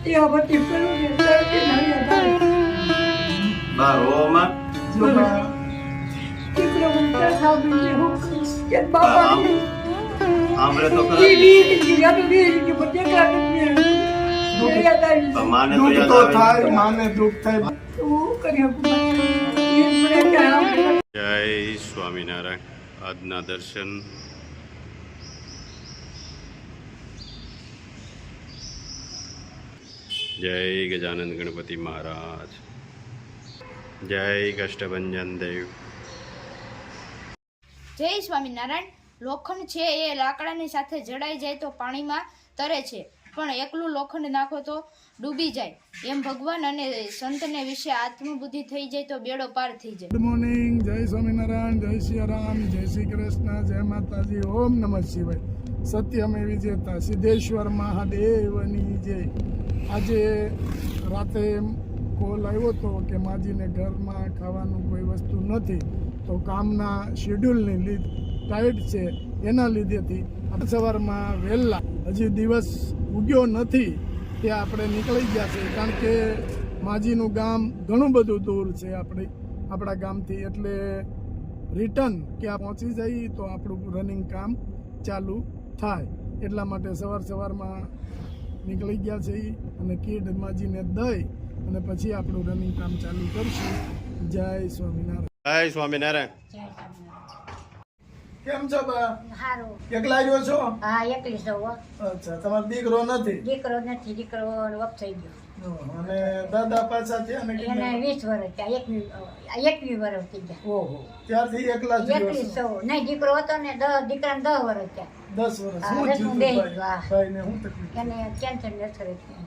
એ હવે ટીકરું ને કે નહીં હતા બા રોમાં ટીકરો મને સાંભળી હું કે બાબા આમરે તો ઈ યાદ આવી કે બધે કાઢે યાદ આવી માને તો દુઃખ યાદ તો આવે થાય, માને દુઃખ થાય. હું કરી જય સ્વામિનારાયણ. આજના દર્શન જય ગજાનંદ ગણપતિ મહારાજ, જય કષ્ટભંજન દેવ. જય સ્વામિનારાયણ. લોખંડ છે એ લાકડાની સાથે જડાઈ જાય તો પાણીમાં તરે છે, પણ એકલું લોખંડ નાખો તો ડૂબી જાય. એમ ભગવાન અને સંતને વિશે આત્મબુદ્ધિ થઈ જાય તો બેડો પાર થઈ જાય. Good morning. જય સ્વામિનારાયણ, જય શ્રી રામ, જય શ્રી કૃષ્ણ, જય માતાજી, ઓમ નમઃ શિવાય. સત્યમે વિજેતા સિદ્ધેશ્વર મહાદેવની જય. આજે રાતે કોલ આવ્યો હતો કે માજીને ઘરમાં ખાવાનું કોઈ વસ્તુ નથી, તો કામના શેડ્યુલની લીધ ટાઈટ છે, એના લીધેથી સવારમાં વહેલા, હજી દિવસ ઉગ્યો નથી ત્યાં આપણે નીકળી ગયા છે. કારણ કે માજીનું ગામ ઘણું બધું દૂર છે આપણા ગામથી, એટલે રિટર્ન ક્યાં પહોંચી જઈએ તો આપણું રનિંગ કામ ચાલુ થાય. એટલા માટે સવારમાં નીકળી ગયા છે અને કીડ માજીને દઈ અને પછી આપણું રનિંગ કામ ચાલુ કરશું. જય સ્વામિનારાયણ. જય સ્વામિનારાયણ. કેમ છો બા? હારું. એકલા રહ્યો છો? હા, એકલી છો. અચ્છા, તમારો દીકરો નથી? દીકરો નથી, દીકરો વપ થઈ ગયો. અને દાદા પાછા થયા ને એને કેટલા? 20 વર્ષ થયા, 21 વર્ષ થઈ ગયા. ઓહો, ત્યારથી એકલા જ રહ્યો એકલી છો? છો. નહીં, દીકરો હતો ને દીકરાને 10 વર્ષ થયા. 10 વર્ષ. હા, શું દસમું થયું બેહી ભાઈ? ગયું, હા. ભાઈને શું તકલીફ? એને કેન્સર ની અસર હતી.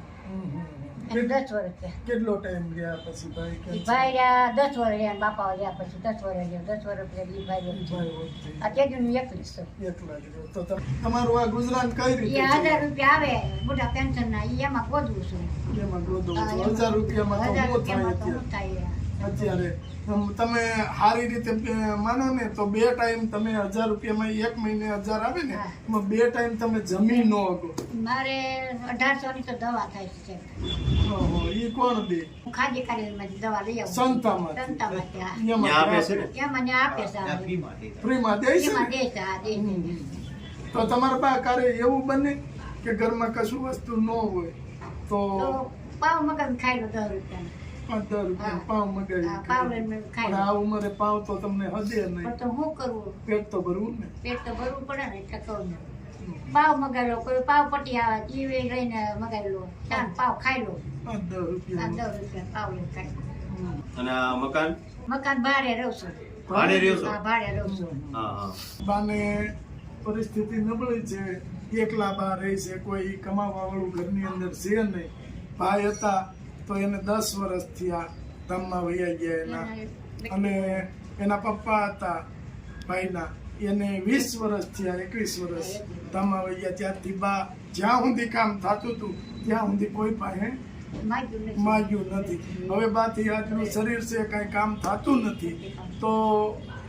એને 10 વર્ષ થયા. કેટલો ટાઈમ ગયા પછી ભાઈ? ઈ ભાઈ રહ્યા 10 વર્ષ રહ્યા, બાપા રહ્યા પછી 10 વર્ષ રહ્યા. 10 વર્ષ પછી ઈ ભાઈ રહ્યા. ભાઈ હોત થઈ. આ તેજુ હું એકલી છું. એકલા જ રહ્યો. તો તમારું આ ગુજરાન કઈ ઈ રીતે 1000 છે? રૂપિયા આવે મોટા પેન્શન ના, ઈ એમાં ગોદવું છું. એમાં ગોદવું હા, છો? એમાં. 1000 રૂપિયામાં તો 1000 બહુ થાય રૂપિયામાં તો અત્યારે. શું થાય? અત્યારે તમે સારી રીતે માનો ને તો 2 ટાઈમ તમે 1000 રૂપિયામાં 1 મહિને 1000 આવે ને, હા. એમાં 2 ટાઈમ તમે જમી ન શકો. મારે 1800 ની તો દવા થાય છે. ઓહો, ઈ કોણ દે? હું ખાદી કાર્યાલયમાંથી દવા લઈ આવું. સંતામાંથી. સંતામાંથી, હા. એમાં ત્યાં આપે છે ને? એમાં ને આપે છે આ. ફ્રીમાં દે છે એમાં ને? દે છે, હા, દે છે. તો તમારા બા કારે એવું બને કે ઘરમાં કશું વસ્તુ ન હોય તો તો પાવ મગન ખાઈ લો 10 રૂપિયાનો. 10 રૂપિયા પાવ મગાવી હા, પાવ લઈને ખાઈ પણ લો. આ ઉંમરે પાવ તો તમને હદે પણ નહીં. તો શું કરવું? પેટ તો ભરવું ને. પેટ તો ભરવું પડે ને, એટલે કહું ને. પાવ મગાવી લો, કોઈ પાવ પટ્ટી આવે ઈ લઈને મગાવી લો, ચાર પાવ ખાઈ લો. 10 આ રૂપિયા. 10 રૂપિયા પાવ લઈને ખાઈ લો. અને આ મકાન મકાન ભાડે રહું છું. ભાડે રહ્યો છો? હા, ભાડે રહું છું. હા હા. બાને પરિસ્થિતિ નબળી છે, એકલા બા રહે છે, કોઈ કમાવા વાળું ઘરની અંદર છે નહીં. ભાઈ હતા તો એને 10 વર્ષથી આ ધામમાં વૈયા ગયા એના, અને એના પપ્પા હતા ભાઈના, એને 20 વર્ષ થયા, 21 વર્ષ ધામમાં વૈયા. ત્યારથી બા જ્યાં સુધી કામ થતું હતું ત્યાં સુધી કોઈ પાસે માગ્યું નથી. માગ્યું નથી. હવે બાથી આજનું શરીર છે, કાંઈ કામ થતું નથી, તો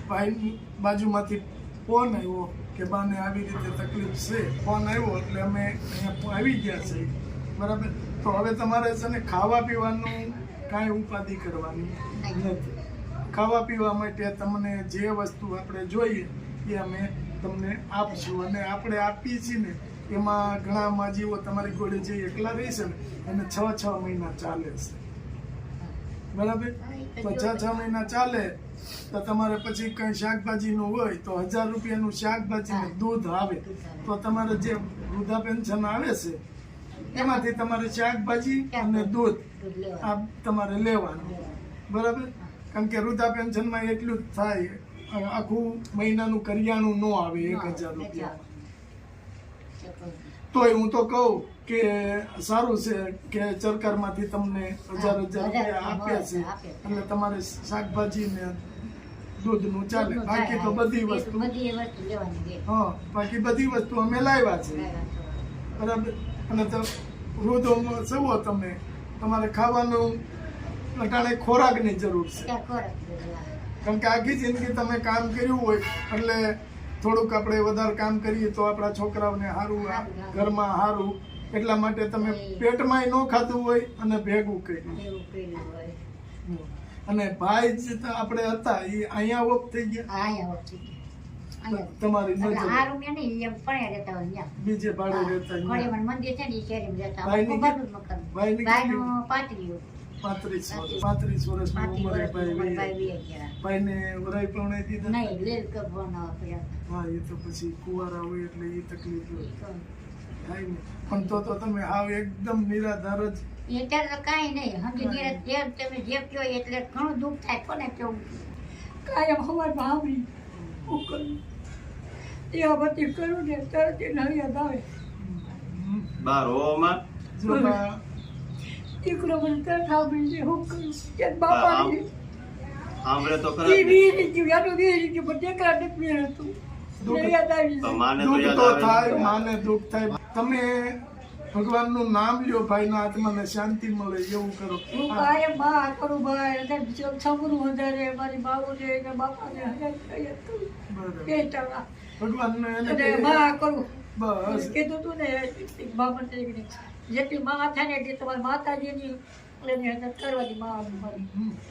ભાઈ બાજુમાંથી ફોન આવ્યો કે બાને આવી રીતે તકલીફ છે. ફોન આવ્યો એટલે અમે અહીંયા આવી ગયા છે, બરાબર. તો હવે તમારે છે ને ખાવા પીવાનું કાંઈ ઉપાધિ કરવાની નથી. ખાવા પીવા માટે તમને જે વસ્તુ આપણે જોઈએ એ અમે તમને આપશું, અને આપણે આપીએ છીએ ને એમાં ઘણા માજીઓ તમારી જોડે જે એકલા રહી છે ને એને 6 મહિના ચાલે છે, બરાબર. તો 6 મહિના ચાલે તો તમારે પછી કંઈ શાકભાજીનું હોય તો 1000 રૂપિયાનું શાકભાજી ને દૂધ આવે, તો તમારે જે વૃદ્ધા પેન્શન આવે છે એમાંથી તમારે શાકભાજી અને દૂધ દૂધ લેવાનું. આ તમારે લેવાનું, બરાબર. કારણ કે વૃદ્ધા પેન્શનમાં એટલું જ થાય, આખું મહિનાનું કરિયાણું ન આવે 1000 રૂપિયા. તોય હું તો કહું કે સારું છે કે સરકારમાંથી તમને 1000 રૂપિયા આપે છે, એટલે તમારે શાકભાજી ને દૂધનું ચાલે. બાકી તો બધી વસ્તુ, બધી વસ્તુ લેવાની છે. હા, બાકી બધી વસ્તુ અમે લાવ્યા છે, બરાબર. અને તો વૃદ્ધોમાં સવો તમે તમારે ખાવાનું અટાણે ખોરાકની જરૂર છે, ત્યાં ખોરાક લેવા. કારણ કે આખી જિંદગી તમે કામ કર્યું હોય એટલે થોડુંક આપણે વધારે કામ કરીએ તો આપણા છોકરાઓને સારું, ઘરમાં સારું, એટલા માટે તમે પેટમાં ન ખાધું હોય અને ભેગું કર્યું. એવું કર્યું હોય. અને ભાઈ જે આપણે હતા એ અહીંયા ઓફ થઈ ગયા. હા, અહીંયા હોતી ગયા. અહીંયા. તમારી એટલે નજર આ રૂમ નહીં, એમ પણ રહેતા હોય ત્યાં. બીજે ભાડે રહેતા ઘોડીમાં અહીંયા. મંદિર છે ને, એ શેરીમાં રહેતા. ભાઈની અમારું ઘરનું મકાન. ભાઈની ભાઈનું 35 35 વર્ષની ઉંમરે ભાઈ ભાઈને વરાઈ પણ દીધા. નહીં, લેલ કરવાનો આપણે. હા, એ તો પછી કુંવારા હોય એટલે એ તકલીફ હોય. થાય ને. પણ તો તમે હાવ એકદમ નિરાધાર જ. અત્યારે તો કાંઈ નહીં. હંધી નિરાત જેમ તમે જે કહો એટલે ઘણું દુઃખ થાય. કોને કેવું? કાયમ સવારમાં સાંભળી હું કરું દીવાબત્તી કરું ને તરત એ નળિયાદ આવે. બાર હોવામાં જો બા, દીકરો મને તરત સાંભળી છે હું કરું કે બાપાની સાંભળે તો એ ખરા જ ને. વીરી ગયું યાનું વીરી ગયું પણ દેખા નથી મેળ હતું. નળિયાદ આવી તો છે. માને તો દુઃખ યાદ તો આવે થાય, ને. માને દુઃખ થાય. તમે ભગવાનનું નામ લ્યો, ભાઈના આત્માને શાંતિ મળે એવું કરો. હું કાયમ માં કરું ભાઈ અને છમરું વધારે મારી બાબુ છે કે બાપાને હજાર કઈ કરું બરાબર. બે ટકા ભગવાનને એને અને કહીએ, માં કરું બસ કીધું તું ને બાપા તરીકે જેટલી માં થાય ને એટલી તમારી માતાજીની એની અંદર કરવાની માં મારી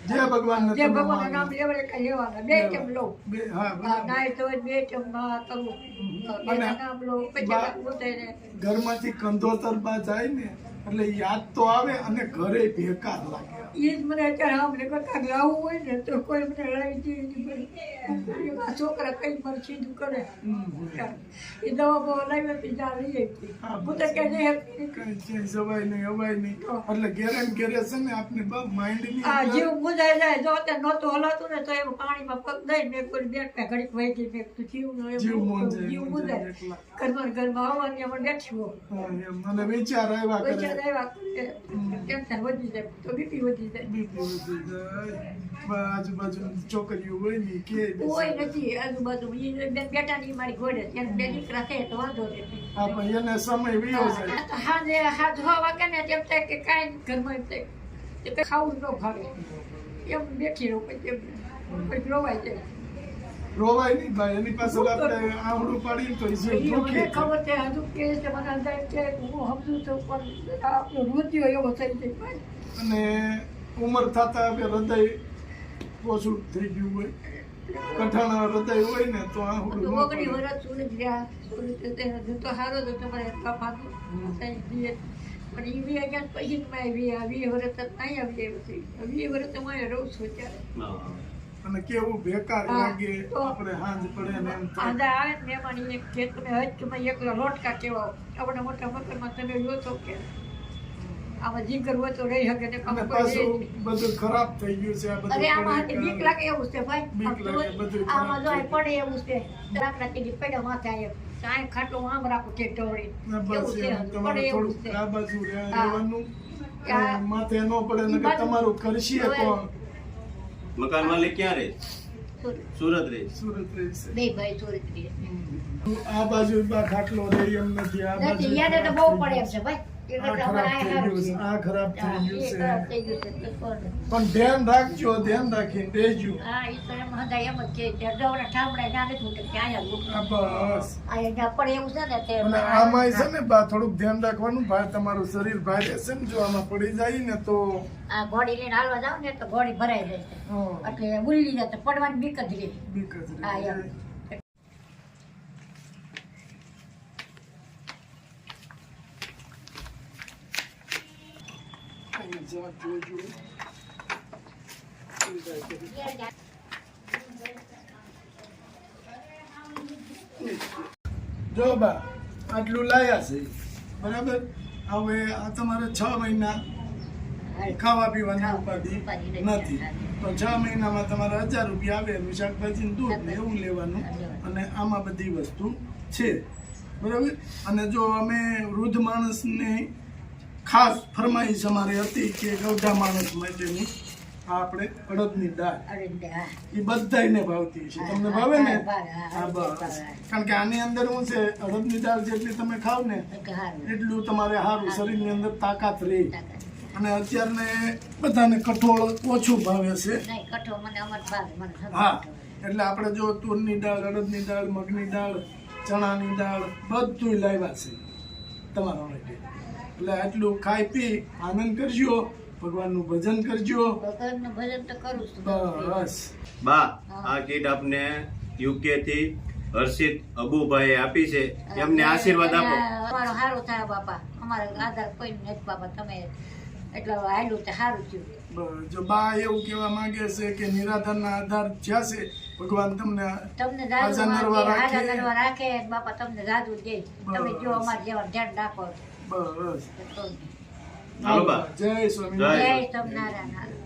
જે ભગવાનને જે તમે ભગવાનનું નામ માનો. લેવડે કઈ લેવાના બે ટેમ લો હા, બરાબર. નાય તો બે ટેમ માં કરું બે અને નામ લો પછી બા- ઉતારે ઘરમાંથી કંધોતર બા જાય ને એટલે યાદ તો આવે અને ઘરે બેકાર લાગે. એ જ મને અત્યારે સાંભળે કાંઈક લાવવું હોય ને તો કોઈ મને લઈ જઈ આ છોકરા કઈ મારે સીધું કરે એ દવા બવા લાવી હતી જ્યાં લઈ આવી હા, હું તો કે નહીં કઈ ક્યાંય જવાય નહીં, અવાય નહીં. એટલે ઘેરે ને ઘેરે છે ને આપની માઇન્ડની આ અંદર જીવ મુંજાઈ જાય જો અત્યારે નહોતું હલાતું ને તો એમ પાણીમાં પગ દઈ મેં કોઈ બેઠ ઘડીક વહી ગઈ મેં કીધું જીવ મૂંઝાય, જીવ મૂંઝાય મુંજાય એટલા. ઘરમાં આવવાની એમાં બેઠી હો હા, એમ. અને વિચાર આવ્યા કરે. પૈસા આવ્યા ટેન્શન વધી જાય તો બીપી વધી જાય બીપી વધી જાય. આજુબાજુ છોકરીઓ હોય ને ઈ કે કોઈ નથી આજુબાજુ ઈ બેટા ની મારી ઘોડે છે એને બે દીકરા છે તો વાંધો નથી હા, પણ એને સમય વયો જાય. આ તો હાજે હાથ હવા વાગે ને તેમ થાય કે કાંઈ ઘરમાં એમ થાય કે કંઈ ખાવું ન ભાવે એમ બેઠી રહું પછી એમ પછી રોવાય જાય રોવાય નહીં ભાઈ, એની પાસે આપણે આંગળું પાડીએ તો ઈ એ મને દુખે. ખબર છે હજુ કે છે મને અંદાજ છે હું સમજુ છું પણ આપણો મૃત્યુ એવો થઈ જાય અને ઉંમર થતા હવે હૃદય ઓછું થઈ ગયું હોય, કઠાણા હૃદય હોય ને તો આંગળું ન ઓગણી પડે. વર્ષ સુરત ગયા સુરત હજુ તો સારો તો તમારે કપાતું પણ એ 20 પછી મેં 20 વર્ષ અહીં આવી આવ્યું છે 20 વર્ષ તમારે રહું છું ત્યારે હા. અને કેવું બેકાર હા, લાગે તો આપણે હાંજ પડે ને એમ થાય. આંધા આવે ને મહેમાન એક ખેત તમે હજ તમે એકલા લોટકા કેવા આપણા મોટા મકાનમાં તમે જો છો કે આમાં જીગર હોય તો રહી શકે ને કામ અને કોઈ રહે પાછું નહીં. બધું ખરાબ થઈ ગયું છે આ બધું અરે આમાં પડે બીક કે લાગે એવું છે ભાઈ બીક લાગે, બધું ખરાબ આમાં જો થઈ પડે એવું છે લાકડા તીડી પડ્યા માથે આવ્યો કાંઈ ખાટું આમ રાખું છે ઢોળી ના, બસ એવું છે એમ પડે તમારે એવું થોડુંક છે આ બાજુ હા. રહેવાનું આ- અને માથે ન પડે ને ઈ કે બાજુ- તમારું કરશીએ હવે- કોણ? મકાન માલિક ક્યાં રહે? સુરત રહે. સુરત રહેશે. બે ભાઈ ચોરી કરી આ બાજુ બા ખાટલો રહે એમ નથી, આ બાજુ નથી યાદ તો બહુ પડે એમ છે ભાઈ એટલે આ અમારે ખરાબ આ થઈ સારું ગયું છે. છે, આ ખરાબ થઈ ગયું છે. એ ખરાબ થઈ ગયું છે તો કોણ? પણ ધ્યાન રાખજો, ધ્યાન રાખીને રહેજો. હા એ તો એમ હંધા એમ જ છે ત્યાં દવડા ઠામડા ના નથી હું ત્યાં આવ્યા આ બસ. અહીંયા પડે એવું છે ને તે અને આમાંય છે ને બા થોડુંક ધ્યાન રાખવાનું, ભાઈ તમારું શરીર ભાઈ રહેશે ને જો આમાં પડી જાય ને તો આ ઘોડી લઈને હાલવા જાવ ને તો ઘોડી ભરાઈ જાય છે હા, એટલે ઉલ્લી જાય તો પડવાની બીક જ રહે બીક જ રહી હા, એમ. જાય. અહીં જાત જોજો. જો બા આટલું લાયા છે બરાબર. હવે આ તમારે 6 મહિના ખાવા પીવાની ઉપાધિ નથી, તો 6 મહિનામાં તમારે 1000 રૂપિયા આવે એનું શાકભાજી ને દૂધ ને એવું લેવાનું અને આમાં બધી વસ્તુ છે બરાબર. અને જો અમે વૃદ્ધ માણસને ખાસ ફરમાઈશ અમારી હતી કે ગૌઢા માણસ માટેની આ આપણે અડદની દાળ એ બધાયને ભાવતી છે. તમને ભાવે ને? હા બસ. કારણ કે આની અંદર શું છે, અડદની દાળ જેટલી તમે ખાવ ને એટલું તમારે સારું શરીરની અંદર તાકાત રહે. અને અત્યારને બધાને કઠોળ ઓછું ભાવે છે. હા, એટલે આપણે જો તુરની દાળ, અડદની દાળ, મગની દાળ, ચણાની દાળ બધું લાવ્યા છે તમારા માટે. એટલે આટલું ખાઈ પી આનંદ કરજો, ભગવાનનું ભજન કરજો. ભગવાનનું ભજન તો કરું છું બસ બા આ કીટ આપને યુકે થી હર્ષિત અબુભાઈ આપી છે, એમને આશીર્વાદ આપો. અમારું સારું થાય બાપા, અમારે આધાર કોઈ નથી બાપા, તમે એટલે હાલ્યું તે સારું થયું. બસ. જો બા એવું કહેવા માંગે છે કે નિરાધારના આધાર જ્યાં છે ભગવાન તમને તમને હાજર નરવા રાખે. હાજર કરવા રાખે બાપા, તમને જાદુ દે. તમે જો અમારે જેવા ધ્યાન રાખો બસ. તો હાલો બા. જય સ્વામિનારાયણ. જય સ્વામિનારાયણ.